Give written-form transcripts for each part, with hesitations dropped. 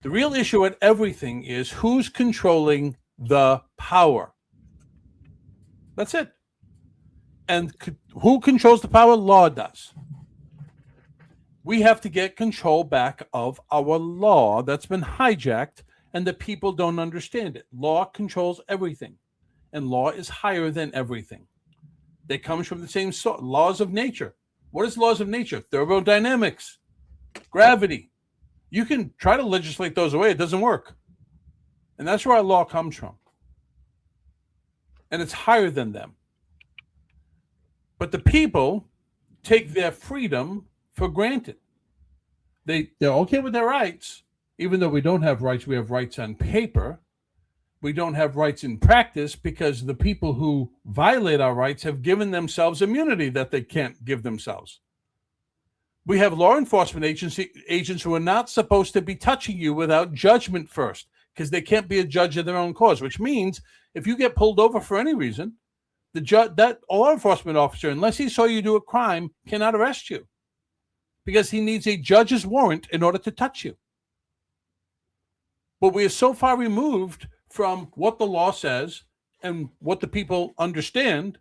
The real issue at everything is who's controlling the power. That's it. And who controls the power? Law does. We have to get control back of our law that's been hijacked, and the people don't understand it. Law controls everything, and law is higher than everything. They come from the same laws of nature. What is laws of nature? Thermodynamics, gravity. You can try to legislate those away. It doesn't work. And that's where our law comes from. And it's higher than them. But the people take their freedom for granted. They're okay with their rights, even though we don't have rights. We have rights on paper. We don't have rights in practice because the people who violate our rights have given themselves immunity that they can't give themselves. We have law enforcement agents who are not supposed to be touching you without judgment first, because they can't be a judge of their own cause, which means if you get pulled over for any reason, that law enforcement officer, unless he saw you do a crime, cannot arrest you because he needs a judge's warrant in order to touch you. But we are so far removed from what the law says and what the people understand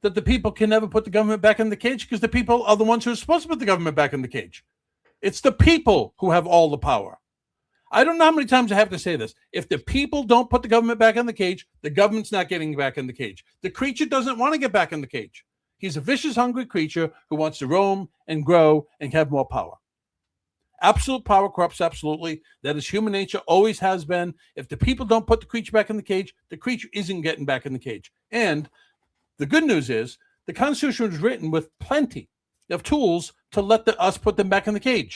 that the people can never put the government back in the cage, because the people are the ones who are supposed to put the government back in the cage. It's the people who have all the power. I don't know how many times I have to say this. If the people don't put the government back in the cage, the government's not getting back in the cage. The creature doesn't want to get back in the cage. He's a vicious, hungry creature who wants to roam and grow and have more power. Absolute power corrupts absolutely. That is human nature, always has been. If the people don't put the creature back in the cage, the creature isn't getting back in the cage. And the good news is the Constitution was written with plenty of tools to let us put them back in the cage.